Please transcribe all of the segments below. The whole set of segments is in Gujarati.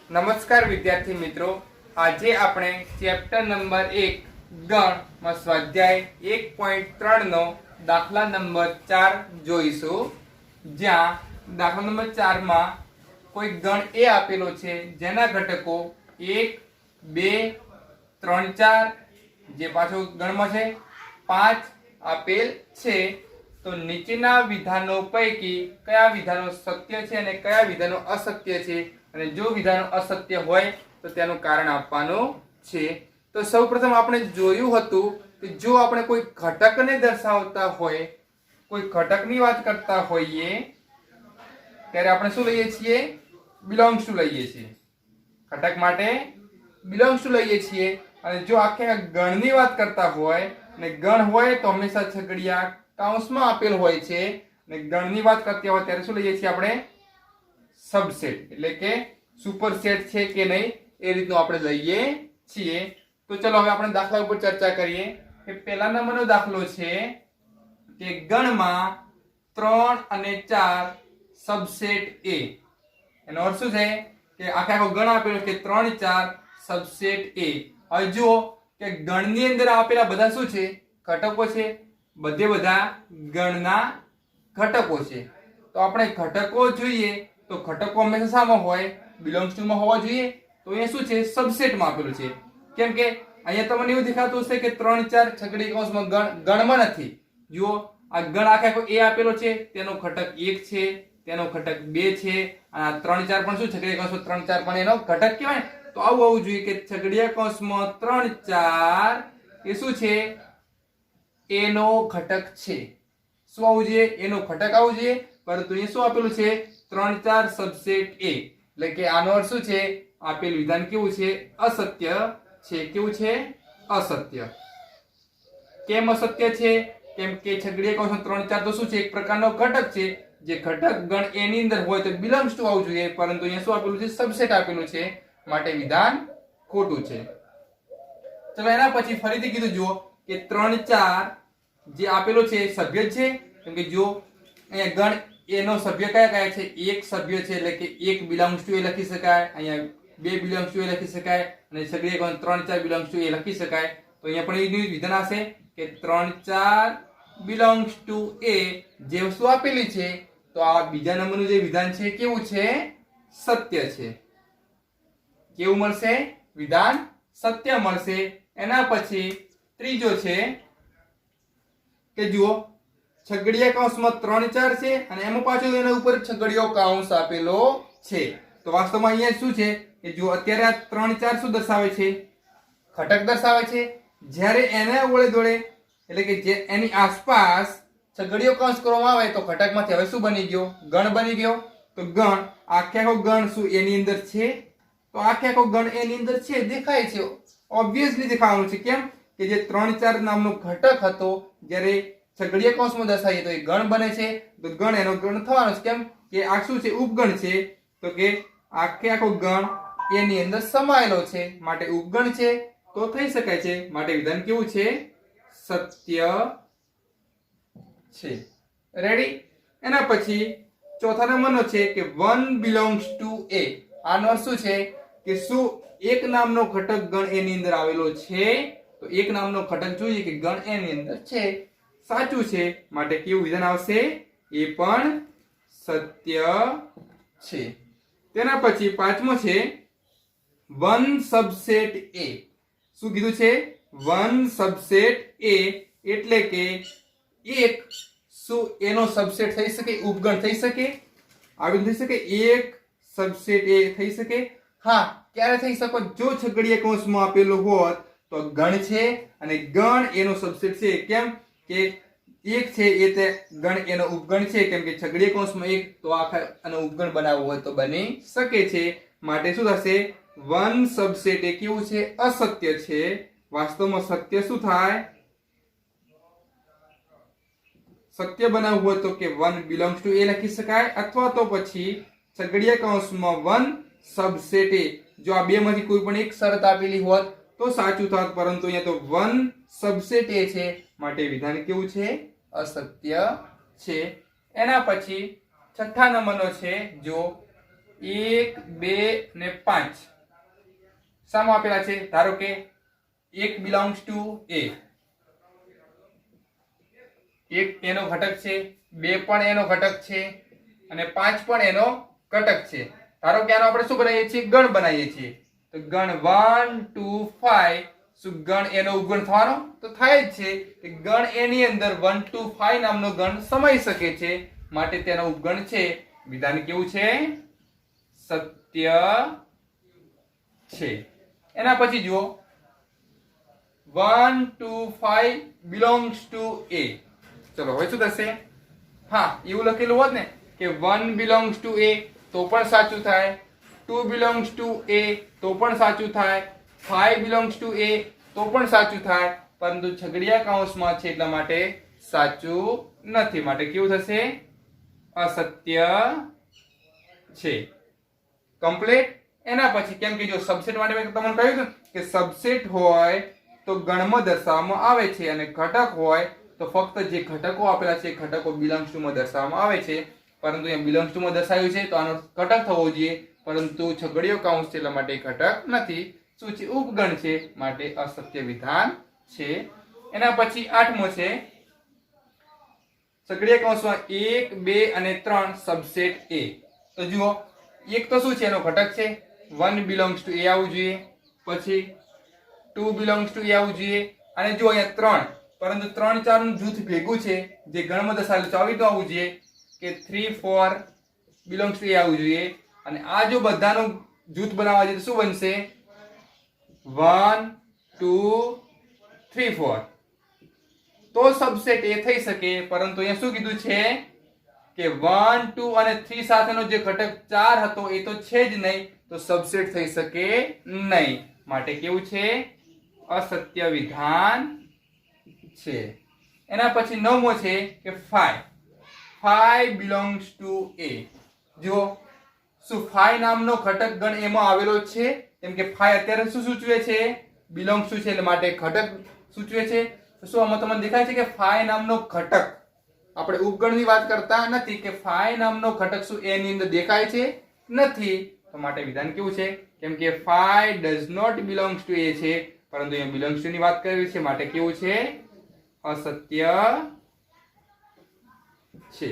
નમસ્કાર વિદ્યાર્થી મિત્રો, આજે આપણે ચેપ્ટર નંબર 1 ગણ માં સ્વાધ્યાય 1.3 નો દાખલા નંબર 4 જોઈશું। જ્યાં દાખલા નંબર 4 માં કોઈ ગણ એ આપેલો છે જેના ઘટકો 1 2 3 4 જે પાછો ગણમાં છે 5 આપેલ છે। તો નીચેના વિધાનો પૈકી કયા વિધાનો સત્ય છે અને કયા વિધાનો અસત્ય છે, અને જો વિધાનો અસત્ય હોય તો તેનું કારણ આપવાનું છે। તો સૌપ્રથમ આપણે જોયું હતું કે જો આપણે કોઈ ઘટકને દર્શાવતા હોય, કોઈ ઘટકની વાત કરતા હોઈએ ત્યારે આપણે શું લઈએ છીએ? બિલોંગ્સ ટુ લઈએ છીએ। ઘટક માટે બિલોંગ્સ ટુ લઈએ છીએ। અને જો આખે ગણની વાત કરતા હોય અને ગણ હોય તો હંમેશા છગડીયા કૌંસમાં આપેલ હોય છે, અને ગણની વાત કરતા હોય ત્યારે શું લઈએ છીએ આપણે? સબસેટ, એટલે કે સુપરસેટ છે કે નહીં એ રીતનું આપણે લઈએ છીએ। તો ચલો હવે આપણે દાખલા ઉપર ચર્ચા કરીએ કે પહેલા નંબરનો દાખલો છે કે ગણમાં 3 અને 4 સબસેટ A। એનો અર્થ શું છે કે આખો ગણ આપેલો છે 3 4 સબસેટ A। હવે જુઓ કે ગણની અંદર આપેલા બધા શું છે? ઘટકો છે। બધા ગણના ઘટકો છે। તો આપણે ઘટકો જોઈએ તો ઘટકો હંમેશા શામાં હોય? બિલોંગ્સ ટુ માં હોવા જોઈએ। તો અહીંયા શું છે? સબસેટમાં આપેલું છે। કેમ કે અહીંયા તમને એવું દેખાતું હશે કે 3 4 છગડી કૌંસમાં ગણમાં નથી। જુઓ આ ગણ આખો A આપેલો છે, તેનો ઘટક 1 છે, તેનો ઘટક 2 છે, અને 3 4 પણ શું છગડીયા કૌંસમાં 3 4 પણ એનો ઘટક કહેવાય ને। તો આવું આવવું જોઈએ કે છગડીયા કૌંસમાં 3 4 એ શું છે? A નો ઘટક છે। શું આવવું જોઈએ? A નો ઘટક આવવું જોઈએ, પરંતુ અહીંયા શું આપેલું છે? 3 4 સબસેટ A। એટલે કે આનો અર્થ શું છે? આપેલ વિધાન કેવું છે? અસત્ય છે। કેવું છે? અસત્ય। કેમ અસત્ય છે? કેમ કે છગડીયા કૌંસમાં 3 4 તો શું છે? એક પ્રકારનો ઘટક છે। જે ઘટક ગણ A ની અંદર હોય તો બિલોંગ્સ ટુ આવવું જોઈએ, પરંતુ અહીંયા શું આપેલું છે? સબસેટ આપેલું છે, માટે વિધાન ખોટું છે। ચલો એના પછી ફરીથી કીધું જુઓ કે 3 4 જે આપેલો છે સભ્ય છે, કેમ કે જો અહીંયા ગણ A નો સભ્ય કયા કયા છે? એક સભ્ય છે, એટલે કે એક બિલોંગ્સ ટુ A લખી શકાય, અહીંયા 2 બિલોંગ્સ ટુ A લખી શકાય, અને છગડીયા કૌંસ 3 4 બિલોંગ્સ ટુ A લખી શકાય। તો અહીંયા પણ એ વિધાન આવશે કે 3 4 બિલોંગ્સ ટુ A જે વસ્તુ આપેલી છે। તો આ બીજા નંબરનું જે વિધાન છે કેવું છે? સત્ય છે। કેવું મળશે? વિધાન સત્ય મળશે। એના પછી ત્રીજો છે કે જુઓ છગડીયા કૌંસમાં 3 4 છે, અને એમાં પાછું એના ઉપર છગડીયો કૌંસ આપેલો છે। તો વાસ્તવમાં અહીંયા શું છે કે જો અત્યારે આ 3 4 શું દર્શાવે છે? ઘટક દર્શાવે છે। જ્યારે એના વડે દોડે એટલે કે જે એની આસપાસ છગડીયો કૌંસ કરવામાં આવે તો ઘટકમાંથી હવે શું બની ગયો? ગણ બની ગયો। તો ગણ આખો ગણ શું એની અંદર છે? તો આખો ગણ એની અંદર છે, દેખાય છે, ઓબ્વિયસલી દેખાવાનું છે। કેમ કે જે 3 4 નામનો ઘટક હતો, જ્યારે છગડીયા કૌંસમાં દર્શાવીએ તો એ ગણ બને છે, તો ગણ એનો ગણ થવાનો છે। કેમ કે આ શું છે? ઉપગણ છે। તો કે આખો ગણ એની અંદર સમાયેલો છે, માટે ઉપગણ છે, તો થઈ શકાય છે, માટે વિધાન કેવું છે? સત્ય છે। રેડી? એના પછી ચોથા નંબરનો છે કે 1 બિલોંગ્સ ટુ A। આનો અર્થ શું છે કે શું એક નામનો ઘટક ગણ A ની અંદર આવેલો છે? તો એક નામનો ઘટક જોઈએ કે ગણ A ની અંદર છે, સાચું છે, માટે કેવું વિધાન આવશે? એ પણ સત્ય છે। તેના પછી પાંચમો છે 1 સબસેટ A। શું કીધું છે? 1 સબસેટ A એટલે કે એક શું એનો સબસેટ થઈ શકે? ઉપગણ થઈ શકે? આવી થઈ શકે? એક સબસેટ A થઈ શકે? હા, ક્યારે થઈ શકે? જો છગડીયા કૌંસમાં આપેલું હોત તો ગણ છે, અને ગણ એનો સબસેટ છે। કેમ કે એક છે એ તે ગણ એનો ઉપગણ છે, કેમ કે છગડીયા કૌંસમાં એક તો આખા એનો ઉપગણ બનાવવો હોય તો બની શકે છે, માટે શું થશે? 1 સબસેટ એ કેવું છે? અસત્ય છે। વાસ્તવમાં સત્ય શું થાય? સત્ય બનાવવું હોય તો કે 1 બિલોંગ્સ ટુ A લખી શકાય, અથવા તો પછી છગડીયા કૌંસમાં 1 સબસેટ A। જો આ બે માંથી કોઈ પણ એક શરત આપેલી હોત તો સાચું થાત, પરંતુ અહીંયા તો 1 સબસેટ A છે, માટે વિધાન કેવું છે? અસત્ય છે। એના પછી છઠ્ઠા નંબરનો છે જો 1 2 અને 5 સામો આપેલા છે. ધારો કે 1 બિલોંગ્સ ટુ એ, 1 એનો ઘટક છે, 2 પણ એનો ઘટક છે અને 5 પણ એનો ઘટક છે. ધારો કે આનો આપણે શું બનાવીએ છીએ? ગણ બનાવીએ છીએ. તો ગણ 1 2 5, શું ગણ એનો ઉપગણ થવાનો? તો થાય જ છે કે ગણ એની અંદર 1 2 5 નામનો ગણ સમાઈ શકે છે, માટે તેનો ઉપગણ છે. વિધાન કેવું છે? સત્ય છે. એના પછી જુઓ 1 2 5 belongs to a. ચલો હવે શું થશે? હા, એવું લખેલું હોત ને કે 1 belongs to a તો પણ સાચું થાય, 2 belongs to a તો પણ સાચું થાય, 5 belongs to a તો પણ સાચું થાય, પરંતુ છગડીયા કૌંસમાં છે એટલા માટે સાચું નથી. માટે કેવું થશે? અસત્ય છે. કમ્પ્લીટ. એના પછી કેમ કે જો સબસેટ માટે મેં તમને કહ્યું હતું કે સબસેટ હોય તો ગણમાં દર્શાવવામાં આવે છે અને ઘટક હોય તો ફક્ત જે ઘટકો આપેલા છે ઘટકો બિલોંગ્સ ટુ માં દર્શાવવામાં આવે છે. પરંતુ અહીંયા બિલોંગ્સ ટુ માં દર્શાવ્યું છે તો આનો ઘટક થવો જોઈએ, પરંતુ છગડીયો કૌંસ છે એટલા માટે ઘટક નથી. શું છે? ઉપગણ છે, માટે અસત્ય વિધાન છે. એના પછી 8મો છે છગડીયા કૌંસમાં 1 2 અને 3 સબસેટ એ. તો જુઓ, એક તો શું છે? એનો ઘટક છે. 1 belongs to a આવવું જોઈએ, પછી 2 belongs to a આવવું જોઈએ, અને જો અહીંયા 3, પરંતુ 3 4 નું જૂથ ભેગું છે જે ગણમાં દર્શાવેલું છે, આવી તો આવવું જોઈએ કે 3 4 belongs to a આવવું જોઈએ. અને આ જો બધાનું જૂથ બનાવવા જોઈએ તો શું બનશે? 1 2 3 4 તો સબસેટ એ થઈ શકે. પરંતુ અહીંયા શું કીધું છે કે 1 2 અને 3 સાથેનો જે ઘટક 4 હતો એ તો છે જ નહીં, તો સબસેટ થઈ શકે નહીં. માટે કેવું છે? અસત્ય વિધાન છે. એના પછી 9મો છે કે 5 belongs to a. જો શું 5 નામનો ઘટક ગણ એમાં આવેલો છે? કેમ કે 5 અત્યારે શું સૂચવે છે? belongs to છે, એટલે માટે ઘટક સૂચવે છે. તો શું આમાં તમને દેખાય છે કે 5 નામનો ઘટક, આપણે ઉપગણની વાત કરતા નથી, કે 5 નામનો ઘટક શું એની અંદર દેખાય છે? નથી. તો માટે વિધાન કેવું છે? કેમ કે 5 does not belongs to a છે, પરંતુ અહીંયા belongs to ની વાત કરી છે, માટે કેવું છે? અસત્ય છે.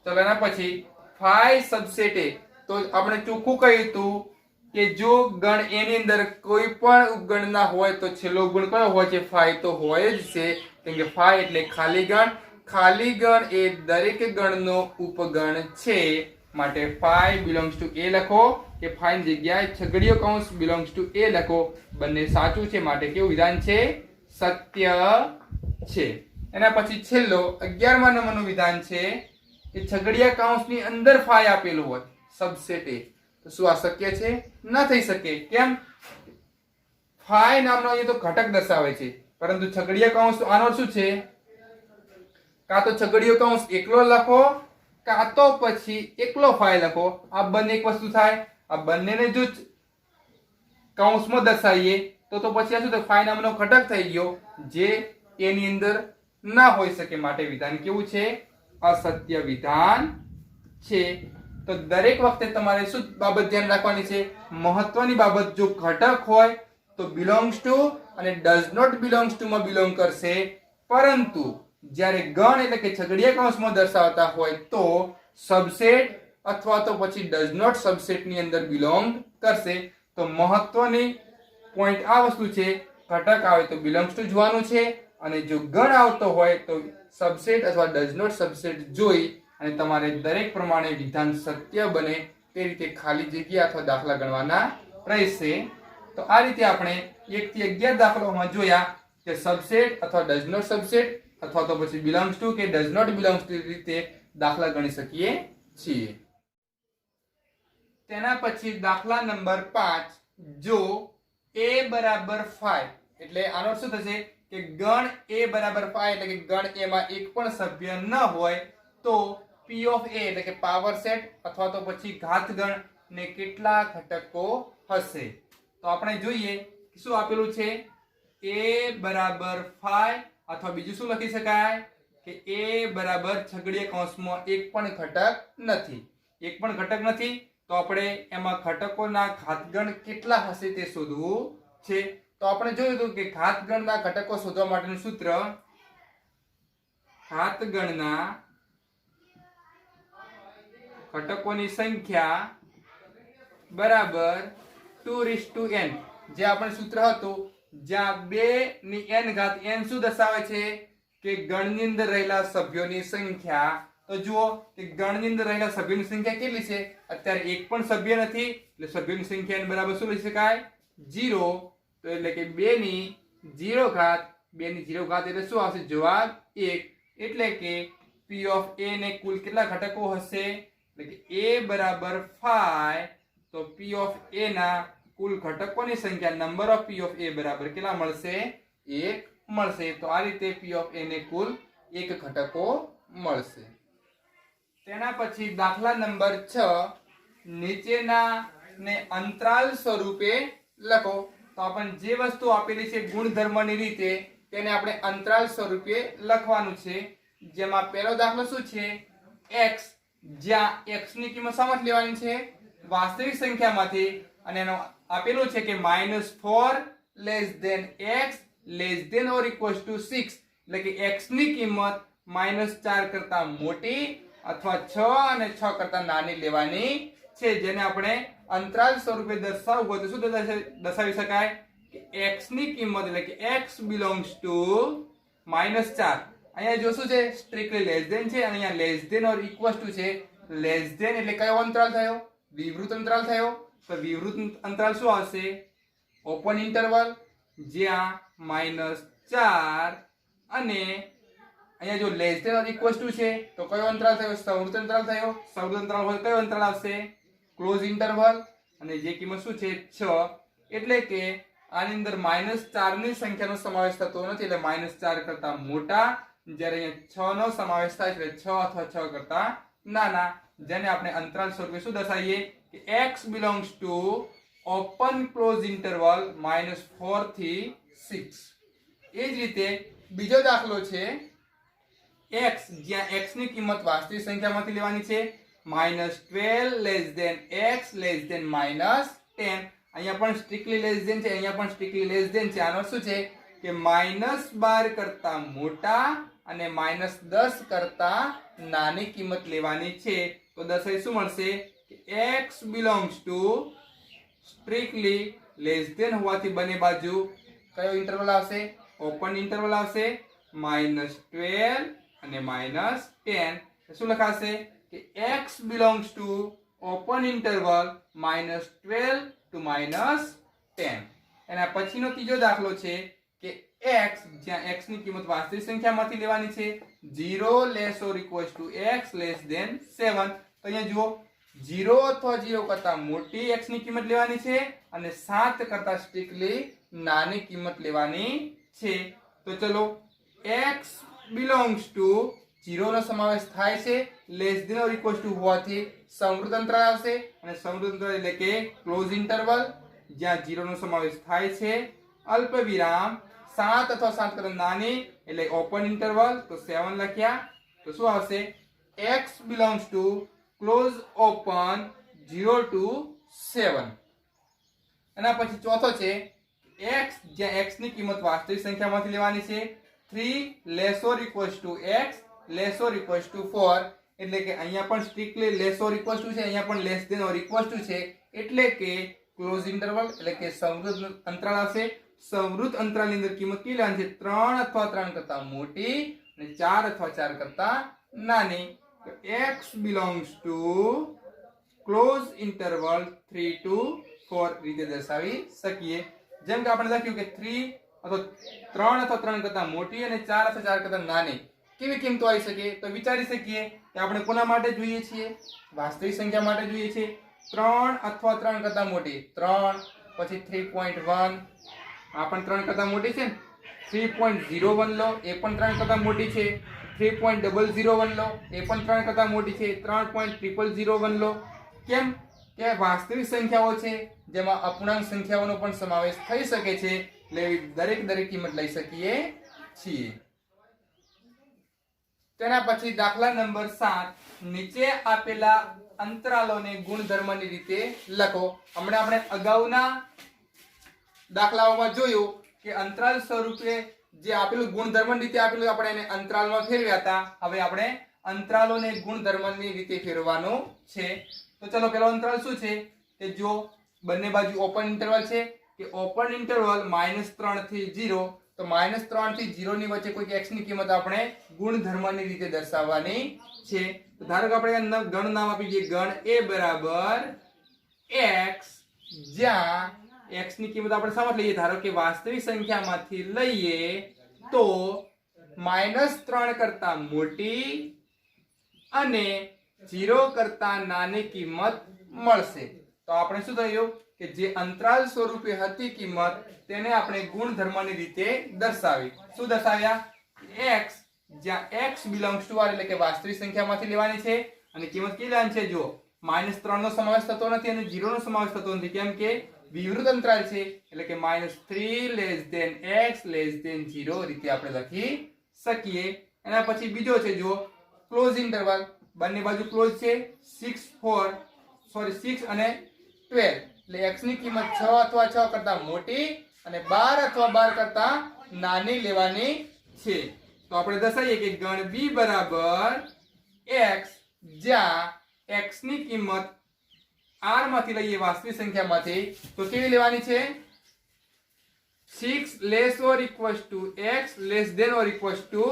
ચલો એના પછી 5 સબસેટ એ. તો આપણે ચોખ્ખું કહ્યું હતું કે જો ગણ એની અંદર કોઈ પણ ઉપગણ ના હોય તો છેલ્લો ઉપગણ કયો હોય છે? 5 તો હોય જ છે. કેમ કે 5 એટલે ખાલી ગણ. ખાલી ગણ એ દરેક ગણનો ઉપગણ છે, માટે 5 belongs to a લખો, કે 5 ની જગ્યાએ છગડીયો કૌંસ belongs to a લખો. બંને સાચું છે, માટે કેવું વિધાન છે? સત્ય છે. એના પછી છેલ્લો 11મા નંબરનું વિધાન છે કે છગડીયા કૌંસની અંદર 5 આપેલું હોય સબસેટ એ, તો શું આ શક્ય છે? ન થઈ શકે. કેમ? 5 નામનો અહીં તો ઘટક દર્શાવે છે, પરંતુ છગડીયા કૌંસ આનો અર્થ શું છે? કાં તો છગડીયો કૌંસ એકલો લખો, કાં તો પછી એકલો 5 લખો. આ બંને એક વસ્તુ થાય. આ બંનેને જો કૌંસમાં દર્શાવીએ તો પછી આ શું થાય? 5 નામનો ઘટક થઈ ગયો જે એની અંદર ના હોઈ શકે. માટે વિધાન કેવું છે? અસત્ય વિધાન છે. તો દરેક વખતે તમારે શું બાબત ધ્યાન રાખવાની છે? મહત્વની બાબત, જો ઘટક હોય તો belongs to અને does not belongs to માં બિલોંગ કરશે, પરંતુ જ્યારે ગણ એટલે કે છગડીયા કૌંસમાં દર્શાવતા હોય તો સબસેટ અથવા તો પછી does not સબસેટ ની અંદર બિલોંગ કરશે. તો મહત્વની પોઈન્ટ આ વસ્તુ છે, ઘટક આવે તો belongs to જોવાનું છે, અને જો ગણ આવતો હોય તો સબસેટ અથવા does not સબસેટ જોઈ અને તમારે દરેક પ્રમાણે વિધાન સત્ય બને તે રીતે ખાલી જગ્યા અથવા દાખલા ગણવાના રહેશે. તો આ રીતે આપણે 1 થી 11 દાખલાઓમાં જોયા કે સબસેટ અથવા does not સબસેટ અથવા તો પછી belongs to કે does not belongs to રીતે દાખલા ગણી શકીએ છીએ. તેના પછી દાખલા નંબર 5, જો a બરાબર 5, એટલે આનો શું થશે કે ગણ a બરાબર 5 એટલે કે ગણ a માં એક પણ સભ્ય ન હોય તો p of a એટલે કે પાવર સેટ અથવા તો પછી ઘાત ગણ ને કેટલા ઘટકો હશે? તો આપણે જોઈએ શું આપેલું છે? a બરાબર 5, અથવા બીજું શું લખી શકાય કે a બરાબર છગડીયા કૌંસમાં એક પણ ઘટક નથી. એક પણ ઘટક નથી, તો આપણે એમાં ઘટકોના ઘાતગણ કેટલા હશે તે શોધવું છે. તો આપણે જોયું હતું કે ઘાતગણના ઘટકો શોધવા માટેનું સૂત્ર ઘાતગણના ઘટકોની સંખ્યા બરાબર 2:n, જે આપણે સૂત્ર હતું જ્યાં 2 ની n ઘાત n શું દર્શાવે છે કે ગણની અંદર રહેલા સભ્યોની સંખ્યા. તો જુઓ કે ગણની અંદર રહેલા સભ્યોની સંખ્યા કેટલી છે, અત્યારે એક પણ સભ્ય નથી એટલે સભ્યોની સંખ્યા n બરાબર શું લઈ શકાય 0. તો એટલે કે 2 ની 0 ઘાત, 2 ની 0 ઘાત એટલે શું આવશે જવાબ 1. એટલે કે p ઓફ a ને કુલ કેટલા ઘટકો હશે, એટલે કે a બરાબર 5, તો p ઓફ a ના કુલ ઘટકોની સંખ્યા number of p of a બરાબર કેટલા મળશે 1 મળશે. તો આ રીતે p ઓફ a ને કુલ 1 ઘટકો મળશે. તેના પછી દાખલા નંબર 6, નીચેના ને અંતરાલ સ્વરૂપે લખો. તો આપણને જે વસ્તુ આપેલી છે ગુણધર્મની રીતે તેને આપણે અંતરાલ સ્વરૂપે લખવાનું છે. જેમાં પહેલો દાખલો શું છે x, જ્યાં x ની કિંમત શામાંથી લેવાની છે વાસ્તવિક સંખ્યામાંથી, અને એનો આપેલું છે કે -4 x < 6, એટલે કે x ની કિંમત -4 કરતા મોટી અથવા 6 અને 6 કરતા નાની લેવાની છે. જેને આપણે અંતરાલ સ્વરૂપે દર્શાવવું હોય તો શું દર્શાવી શકાય કે x ની કિંમત એટલે કે x belongs to -4. અહીંયા જો શું છે સ્ટ્રિક્ટલી લેસ ધેન છે, અને અહીંયા less than or equal to છે. લેસ ધેન એટલે કયો અંતરાલ થયો, વિવૃત અંતરાલ થયો. તો વિવૃત અંતરાલ શું આવશે ઓપન ઇન્ટરવલ, જ્યાં -4, અને અહીંયા જો less than or equal to છે તો કયો અંતરાલ થયો સંવૃત અંતરાલ થયો. સંવૃત અંતરાલ હોય કયો અંતરાલ આવશે ક્લોઝ ઇન્ટરવલ, અને જે કિંમત શું છે 6. એટલે કે આની અંદર -4 ની સંખ્યાનો સમાવેશ થતો નથી, એટલે -4 કરતા મોટા, જ્યારે અહીંયા 6 નો સમાવેશ થાય છે એટલે 6 અથવા 6 કરતા નાના. જેને આપણે અંતરાલ સ્વરૂપે શું દર્શાવીએ કે x belongs to open close interval -4 થી 6. એ જ રીતે બીજો દાખલો છે x, જ્યાં x ની કિંમત વાસ્તવિક સંખ્યામાંથી લેવાની છે. -12 x -10. અહીંયા પણ સ્ટ્રિક્ટલી લેસ ધેન છે, અહીંયા પણ સ્ટ્રિક્ટલી લેસ ધેન છે. આનો શું છે કે -12 કરતા મોટા અને -10 કરતા નાની કિંમત લેવાની છે. તો દર્શાવી શું મળશે કે x belongs to strictly less than હોવાથી બંને બાજુ કયો ઇન્ટરવલ આવશે ઓપન ઇન્ટરવલ આવશે, -12 અને -10. શું લખાશે કે x belongs to open interval -12 to -10. એના પછીનો ત્રીજો દાખલો છે કે x, જ્યાં x ની કિંમત વાસ્તવિક સંખ્યામાંથી લેવાની છે 0 < x <7. તો અહીંયા જુઓ 0 અથવા 0 કરતા મોટી x ની કિંમત લેવાની છે, અને 7 કરતા સ્ટ્રિક્ટલી નાની કિંમત લેવાની છે. તો ચલો x belongs to 0 નો સમાવેશ થાય છે, less than or equal to હોવાથી સંવૃત અંતરાલ આવશે, અને સંવૃત અંતરાલ એટલે કે ક્લોઝ ઇન્ટરવલ, જ્યાં 0 નો સમાવેશ થાય છે. અલ્પ વિરામ 7 અથવા 7 કરતા નાની એટલે ઓપન ઇન્ટરવલ, તો 7 લખ્યા. તો શું આવશે x belongs to close open 0 to 7. એના પછી ચોથો છે x, જ્યાં x ની કિંમત વાસ્તવિક સંખ્યામાંથી લેવાની છે 3 < x <4. એટલે કે અહીંયા પણ strictly less or equal to છે, અહીંયા પણ less than or equal to છે. એટલે કે ક્લોઝ ઇન્ટરવલ એટલે કે સંવૃત અંતરાલ આવશે. સંવૃત અંતરાલની અંદર કિંમત કેટલી લેવાની છે 3 અથવા 3 કરતા મોટી અને 4 અથવા 4 કરતા નાની. તો x belongs to close interval 3 to 4 રીતે દર્શાવી શકીએ. જેમ કે આપણે લખ્યું કે 3 અથવા 3 કરતા મોટી અને 4 અથવા 4 કરતા નાની કેવી કિંમતો આવી શકે. તો વિચારી શકીએ કે આપણે કોના માટે જોઈએ છીએ વાસ્તવિક સંખ્યા માટે જોઈએ છીએ 3 અથવા 3 કરતા મોટી. 3 પછી 3.1, આ પણ 3 કરતા મોટી છે ને. 3.01 લો, એ પણ 3 કરતા મોટી છે. 3.001 લો, એ પણ 3 કરતા મોટી છે. 3.001 લો. કેમ કે વાસ્તવિક સંખ્યાઓ છે જેમાં અપૂર્ણાંક સંખ્યાઓનો પણ સમાવેશ થઈ શકે છે, એટલે દરેક કિંમત લઈ શકીએ છીએ. તેના પછી દાખલા નંબર 7 નીચે આપેલા અંતરાલોને ગુણધર્મની રીતે લખો. હમણાં આપણે અગાઉના દાખલાઓમાં જોયું કે અંતરાલ સ્વરૂપે જે આપેલું ગુણધર્મની રીતે આપેલું આપણે એને અંતરાલમાં ફેરવ્યા હતા. હવે આપણે અંતરાલોને ગુણધર્મની રીતે ફેરવવાનું છે. તો ચલો પેલો અંતરાલ શું છે કે જો બંને બાજુ ઓપન ઇન્ટરવલ છે કે ઓપન ઇન્ટરવલ -3 થી 0, તો -3 થી 0 ની વચ્ચે કોઈ x ની કિંમત આપણે ગુણધર્મની રીતે દર્શાવવાની છે. તો ધારો કે આપણે ગણ નામ આપી દઈએ ગણ a બરાબર x, જ્યાં x ની કિંમત આપણે શા લઈએ, ધારો કે વાસ્તવિક સંખ્યામાંથી લઈએ તો -3 કરતા મોટી અને 0 કરતા નાની કિંમત મળશે. તો આપણે શું થયું કે જે અંતરાલ સ્વરૂપે હતી કિંમત તેને આપણે ગુણધર્મની રીતે દર્શાવી. શું દર્શાવ્યા? x, જ્યાં x belongs to r એટલે કે વાસ્તવિક સંખ્યામાંથી લેવાની છે અને કિંમત કેટલી લેવાની છે? જો -3 નો સમાવેશ થતો નથી અને 0 નો સમાવેશ થતો નથી, કેમ કે વિવૃત અંતરાલ છે એટલે કે -3 x 0 રીતે આપણે લખી શકીએ. એના પછી બીજો છે જો ક્લોઝ ઇન્ટરવલ, બંને બાજુ ક્લોઝ છે 6 અને 12 એટલે x ની કિંમત 6 અથવા 6 કરતા મોટી અને 12 અથવા 12 કરતા નાની લેવાની છે. તો આપણે દર્શાવીએ કે ગણ b બરાબર x, જ્યાં x ની કિંમત r માંથી લઈએ વાસ્તવિક સંખ્યામાંથી તો કેવી લેવાની છે? 6 less or equals to x less than or equals to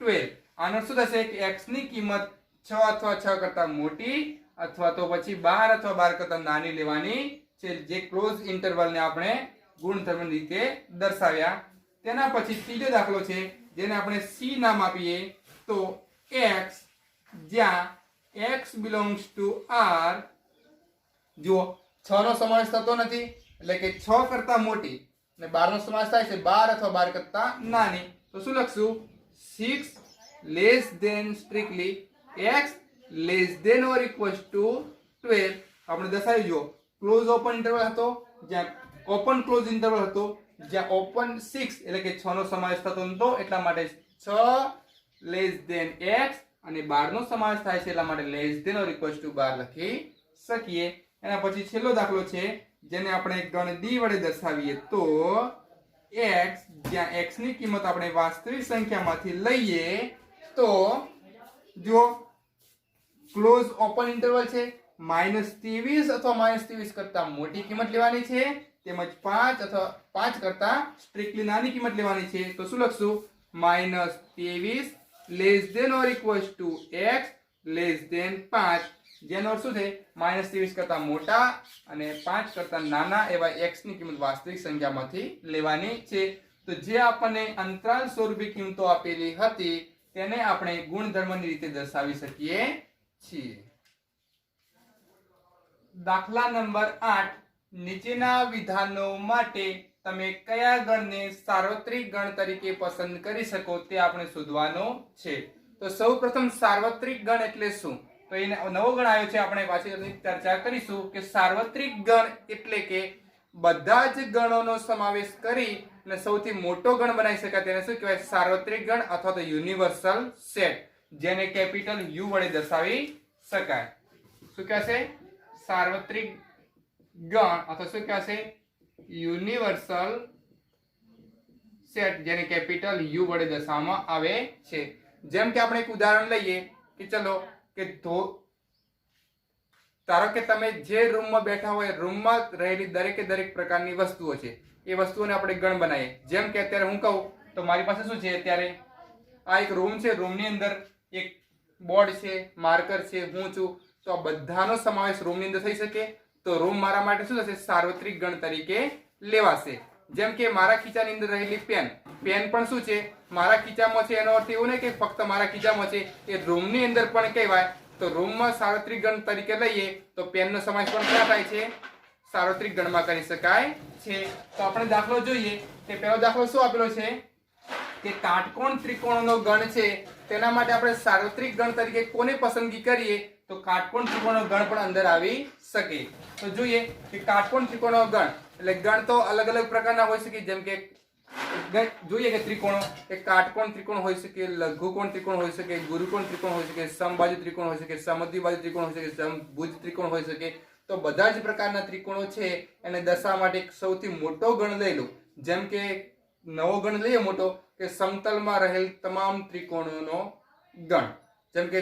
12. આનો શું થશે કે x ની કિંમત 6 અથવા 6 કરતા મોટી અથવા તો પછી 12 અથવા 12 કરતા નાની લેવાની છે, જે ક્લોઝ ઇન્ટરવલ ને આપણે ગુણધર્મ રીતે દર્શાવ્યા. તેના પછી ત્રીજો દાખલો છે જેને આપણે c નામ આપીએ તો x, જ્યાં x belongs to r, જુઓ 6 નો સમાવેશ થતો નથી એટલે કે 6 કરતા મોટી અને 12 નો સમાવેશ થાય છે 12 અથવા 12 કરતા નાની. તો શું લખશું? 6 less than strictly x less than or equals to 12. આપણે દર્શાવી જો ક્લોઝ ઓપન ઇન્ટરવલ હતો, જ્યાં ઓપન ક્લોઝ ઇન્ટરવલ હતો, જ્યાં ઓપન 6 એટલે કે 6 નો સમાવેશ થતો નતો એટલા માટે 6 less than x અને 12 નો સમાવેશ થાય છે એટલા માટે less than or equals to 12 લખી શકીએ. એના પછી છેલ્લો દાખલો છે જેને આપણે ગણ d વડે દર્શાવીએ તો x, જ્યાં x ની કિંમત આપણે વાસ્તવિક સંખ્યામાંથી લઈએ તો જો ક્લોઝ ઓપન ઇન્ટરવલ છે -23 અથવા -23 કરતા મોટી કિંમત લેવાની છે, તેમજ 5 અથવા 5 કરતા સ્ટ્રિક્ટલી નાની કિંમત લેવાની છે. તો શું લખશું? -23 less than or equals to x less than 5, જેનો અર્થ શું છે? -23 કરતા મોટા અને 5 કરતા નાના એવા x ની કિંમત વાસ્તવિક સંખ્યામાંથી લેવાની છે. તો જે આપણને અંતરાલ સ્વરૂપે કિંમતો આપેલી હતી તેને આપણે ગુણધર્મની રીતે દર્શાવી શકીએ છીએ. દાખલા નંબર 8 નીચેના વિધાનો માટે તમે કયા ગણને સાર્વત્રિક ગણ તરીકે પસંદ કરી શકો તે આપણે શોધવાનું છે. તો સૌપ્રથમ સાર્વત્રિક ગણ એટલે શું? તો એને નવો ગણ આવ્યો છે, આપણે પાછી ચર્ચા કરીશું કે સાર્વત્રિક ગણ એટલે કે બધા જ ગણોનો સમાવેશ કરી અને સૌથી મોટો ગણ બનાવી શકાય તેને શું કહેવાય? સાર્વત્રિક ગણ અથવા તો યુનિવર્સલ સેટ, જેને કેપિટલ U વડે દર્શાવી શકાય. શું કહેશે? સાર્વત્રિક ગણ અથવા શું કહેશે? યુનિવર્સલ સેટ, જેને કેપિટલ U વડે દર્શાવવામાં આવે છે. જેમ કે આપણે એક ઉદાહરણ લઈએ કે ચલો કે ધારો કે તમે જે રૂમમાં બેઠા હોય રૂમમાં રહેલી દરેકે દરેક પ્રકારની વસ્તુઓ છે, એ વસ્તુઓને આપણે ગણ બનાવીએ. જેમ કે અત્યારે હું કહું તો મારી પાસે શું છે? અત્યારે આ એક રૂમ છે, રૂમની અંદર એક બોર્ડ છે, માર્કર છે, હું છું, તો આ બધાનો સમાવેશ રૂમની અંદર થઈ શકે. તો રૂમ મારા માટે શું થશે? સાર્વત્રિક ગણ તરીકે લેવાશે. જેમ કે મારા ખીચાની અંદર રહેલી પેન પણ શું છે? મારા ખીચામાં છે. એનો અર્થ એવું નહીં કે ફક્ત મારા ખીચામાં છે, એ રૂમની અંદર પણ કહેવાય. તો રૂમમાં સાર્વત્રિક ગણ તરીકે લઈએ તો પેનનો સમાવેશ પણ ક્યાં થાય છે? સાર્વત્રિક ગણમાં કરી શકાય છે. તો આપણે દાખલો જોઈએ કે પહેલો દાખલો શું આપેલો છે કે કાટકોણ ત્રિકોણનો ગણ છે, તેના માટે આપણે સાર્વત્રિક ગણ તરીકે કોને પસંદગી કરીએ તો કાટકોણ ત્રિકોણનો ગણ પણ અંદર આવી શકે. તો જોઈએ કે કાટકોણ ત્રિકોણનો ગણ એટલે ગણ તો અલગ અલગ પ્રકારના હોઈ શકે, જેમ કે જોઈએ કે ત્રિકોણો એ કાટકોણ ત્રિકોણ હોઈ શકે, લઘુકોણ ત્રિકોણ હોઈ શકે, ગુરુકોણ ત્રિકોણ હોઈ શકે, સમબાજુ ત્રિકોણ હોઈ શકે, સમદ્વિબાજુ ત્રિકોણ હોઈ શકે, સમભુજ ત્રિકોણ હોઈ શકે. તો બધા જ પ્રકારના ત્રિકોણો છે એને દર્શાવવા માટે એક સૌથી મોટો ગણ લઈ લો. જેમ કે નવો ગણ લઈએ મોટો કે સમતલમાં રહેલ તમામ ત્રિકોણોનો ગણ. જેમ કે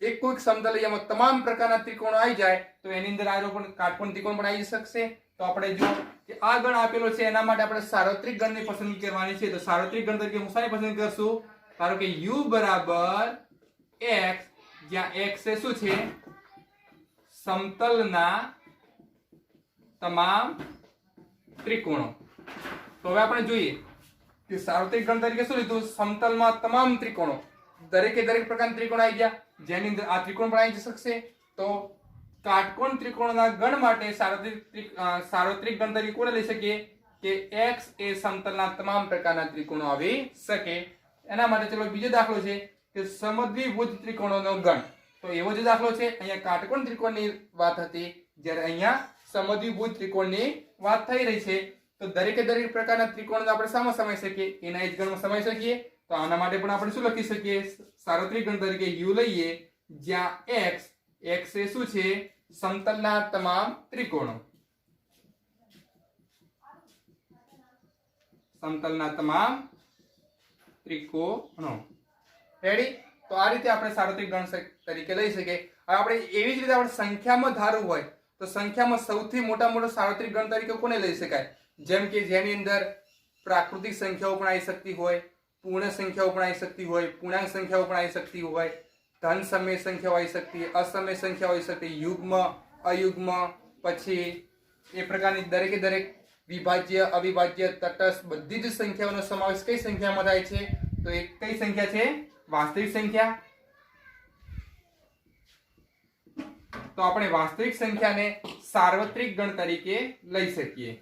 એક કોઈક સમતલ લઈએ એમાં તમામ પ્રકારના ત્રિકોણો આવી જાય તો એની અંદર આનો પણ કાટકોણ ત્રિકોણ પણ આવી શકશે. તો આપણે જો કે આ ગણ આપેલો છે એના માટે આપણે સાર્વત્રિક ગણની પસંદગી કરવાની છે. તો સાર્વત્રિક ગણ તરીકે હું શાની પસંદ કરશું? ધારો કે u બરાબર x, જ્યાં x એ શું છે? સમતલના તમામ ત્રિકોણો. તો હવે આપણે જોઈએ કે સાર્વત્રિક ગણ તરીકે શું લીધું? સમતલમાં તમામ ત્રિકોણો. દરેકે દરેક પ્રકારના ત્રિકોણ આવી ગયા, જેની અંદર આ ત્રિકોણ પણ આવી શકશે. તો કાટકોણ ત્રિકોણના ગણ માટે સાર્વત્રિક ગણ તરીકે કોને લઈ શકીએ કે x એ સમતલના તમામ પ્રકારના ત્રિકોણો આવી શકે. એના માટે ચલો બીજો દાખલો છે કે સમદ્વિભુજ ત્રિકોણોનો ગણ. તો એવો જ દાખલો છે. અહીંયા કાટકોણ ત્રિકોણની વાત હતી, જ્યારે અહીંયા સમદ્વિભુજ ત્રિકોણની વાત થઈ રહી છે. તો દરેકે દરેક પ્રકારના ત્રિકોણો આપણે શામાં સમાઈ શકીએ? એના જ ગણમાં સમાઈ શકીએ. તો આના માટે પણ આપણે શું લખી શકીએ? સાર્વત્રિક ગણ તરીકે u લઈએ, જ્યાં x એ શું છે? સમતલના તમામ ત્રિકોણો. સમતલના તમામ ત્રિકોણો. રેડી? તો આ રીતે આપણે સાર્વત્રિક ગણ તરીકે લઈ શકીએ. હવે આપણે એવી જ રીતે આપણે સંખ્યામાં ધારવું હોય તો સંખ્યામાં સૌથી મોટો સાર્વત્રિક ગણ તરીકે કોને લઈ શકાય? જેમ કે જેની અંદર પ્રાકૃતિક સંખ્યાઓ પણ આવી શકતી હોય, પૂર્ણ સંખ્યાઓ પણ આવી શકતી હોય, પૂર્ણાંક સંખ્યાઓ પણ આવી શકતી હોય, ધન સમય સંખ્યાઓ આવી શકતી, અસમય સંખ્યાઓ આવી શકતી, યુગ્મ, અયુગ્મ, પછી એ પ્રકારની દરેકે દરેક વિભાજ્ય, અવિભાજ્ય, તટસ્થ બધી જ સંખ્યાઓનો સમાવેશ કઈ સંખ્યામાં થાય છે? તો એ કઈ સંખ્યા છે? વાસ્તવિક સંખ્યા. તો આપણે વાસ્તવિક સંખ્યાને સાર્વત્રિક ગણ તરીકે લઈ શકીએ.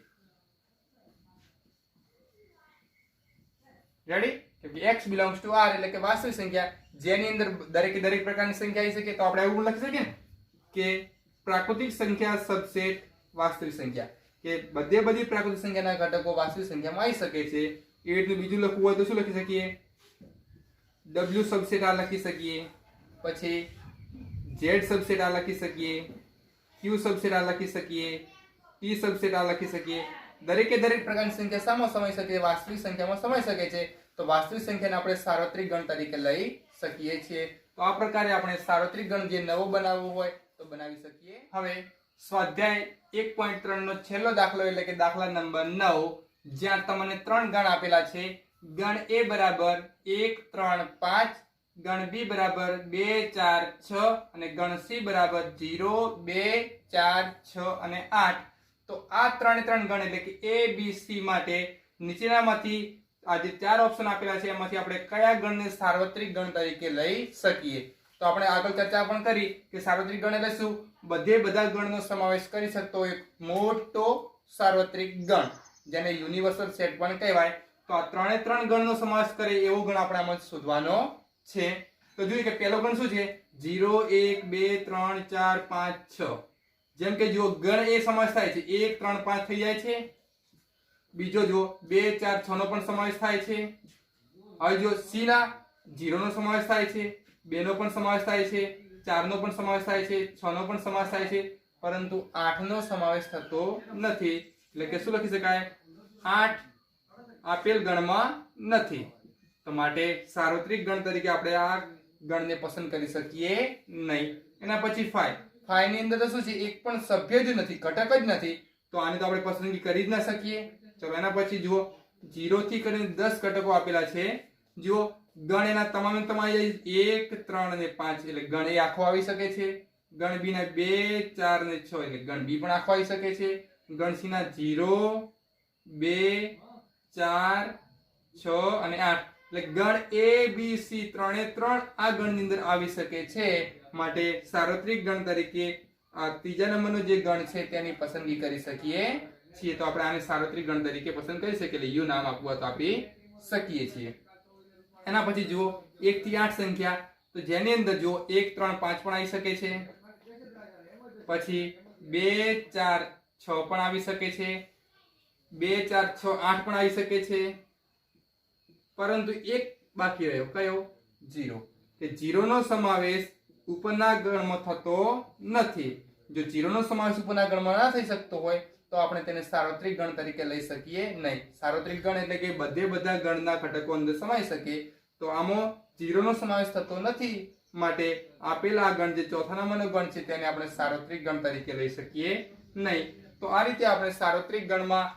Ready? x belongs to r એટલે કે વાસ્તવિક સંખ્યા, જેની અંદર દરેકે દરેક પ્રકારની સંખ્યા આવી શકે. તો આપણે એવું લખી શકીએ ને કે પ્રાકૃતિક સંખ્યા સબસેટ વાસ્તવિક સંખ્યા, કે બધી પ્રાકૃતિક સંખ્યાના ઘટકો વાસ્તવિક સંખ્યામાં આવી શકે છે. એ રીતનું બીજું લખવું હોય તો શું લખી શકીએ? w સબસેટ આ લખી શકીએ, પછી z સબસેટ આ લખી શકીએ, q સબસેટ આ લખી શકીએ, t સબસેટ આ લખી શકીએ. દરેકે દરેક પ્રકારની સંખ્યા શામાં સમાઈ શકે? વાસ્તવિક સંખ્યામાં સમાઈ શકે છે. તો વાસ્તવિક સંખ્યાને આપણે સાર્વત્રિક ગણ તરીકે લઈ શકીએ છીએ. તો આ પ્રકારે આપણે સાર્વત્રિક ગણ જે નવો બનાવવો હોય તો બનાવી શકીએ. હવે સ્વાધ્યાય 1.3 નો છેલ્લો દાખલો એટલે કે દાખલા નંબર 9, જ્યાં તમને 3 ગણ આપેલા છે. ગણ a બરાબર 1 3 5, ગણ b બરાબર 2 4 6 અને ગણ c બરાબર 0 2 4 6 અને 8. તો આ ત્રણે ગણ એટલે કે a b c માટે નીચેનામાંથી આ જે 4 ઓપ્શન આપેલા છે એમાંથી આપણે કયા ગણને સાર્વત્રિક ગણ તરીકે લઈ શકીએ? તો આપણે આગળ ચર્ચા પણ કરી કે સાર્વત્રિક ગણ એટલે શું? બધા ગણનો સમાવેશ કરી શકતો એક મોટો સાર્વત્રિક ગણ, જેને યુનિવર્સલ સેટ પણ કહેવાય. તો આ ત્રણે ગણનો સમાવેશ કરે એવો ગણ આપણે આમાં શોધવાનો છે. તો જોઈએ કે પહેલો ગણ શું છે? 0 1 2 3 4 5 6. જેમ કે જો ગણ એ સમાવેશ થાય છે, 1 3 5 થઈ જાય છે. બીજો જો 2 4 6 નો પણ સમાવેશ થાય છે. હવે જો c ના 0 નો સમાવેશ થાય છે, 2 નો પણ સમાવેશ થાય છે, 4 નો પણ સમાવેશ થાય છે, 6 નો પણ સમાવેશ થાય છે, પરંતુ 8 નો સમાવેશ થતો નથી. એટલે કે શું લખી શકાય? 8 આપેલ ગણમાં નથી. તો માટે સાર્વત્રિક ગણ તરીકે આપણે આ ગણને પસંદ કરી શકીએ નહીં. એના પછી 5 ની અંદર તો શું છે? એક પણ સભ્ય જ નથી, ઘટક જ નથી. તો આની તો આપણે પસંદગી કરી જ ના શકીએ. ચલો એના પછી જુઓ 0 થી કરીને 10 ઘટકો આપેલા છે. જુઓ ગણ એના તમામ આવી જાય 1 3 અને 5 એટલે ગણ એ આખો આવી શકે છે. ગણ બી ના 2 4 અને 6 એટલે ગણ બી પણ આખો આવી શકે છે. ગણ સી ના 0 2 4 6 અને 8 એટલે ગણ a b c ત્રણે આ ગણની અંદર આવી શકે છે. માટે સાર્વત્રિક ગણ તરીકે આ ત્રીજા નંબરનો જે ગણ છે તેની પસંદગી કરી શકીએ છીએ. તો આપણે આને સાર્વત્રિક ગણ તરીકે પસંદ કરી શકીએ, એટલે u નામ આપવું તો આપી શકીએ છીએ. એના પછી જુઓ 1 થી 8 સંખ્યા, તો જેની અંદર જુઓ 1 3 5 પણ આવી શકે છે, પછી 2 4 6 પણ આવી શકે છે, 2 4 6 8 પણ આવી શકે છે, પરંતુ એક બાકી રહ્યો, કયો? 0 કે 0 નો સમાવેશ ઉપરના ગણમાં થતો નથી. જો 0 નો સમાવેશ ઉપરના ગણમાં ના થઈ શકતો હોય તો આપણે તેને સાર્વત્રિક ગણ તરીકે લઈ શકીએ નહીં. સાર્વત્રિક ગણ એટલે કે બધા ગણના ઘટકો અંદર સમાઈ શકે. તો આમાં 0 નો સમાવેશ થતો નથી, માટે આપેલા આ ગણ જે ચોથા નંબરનો ગણ છે તેને આપણે સાર્વત્રિક ગણ તરીકે લઈ શકીએ નહીં. તો આ રીતે આપણે સાર્વત્રિક ગણમાં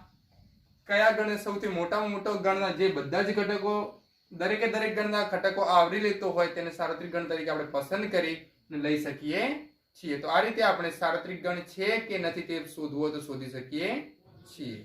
કયા ગણ સૌથી મોટામાં મોટો ગણના જે બધા જ ઘટકો દરેક ગણના ઘટકો આવરી લેતો હોય તેને સાર્વત્રિક ગણ તરીકે આપણે પસંદ કરીને લઈ શકીએ છીએ. તો આ રીતે આપણે સાર્વત્રિક ગણ છે કે નથી તે શોધવું તો શોધી શકીએ છીએ.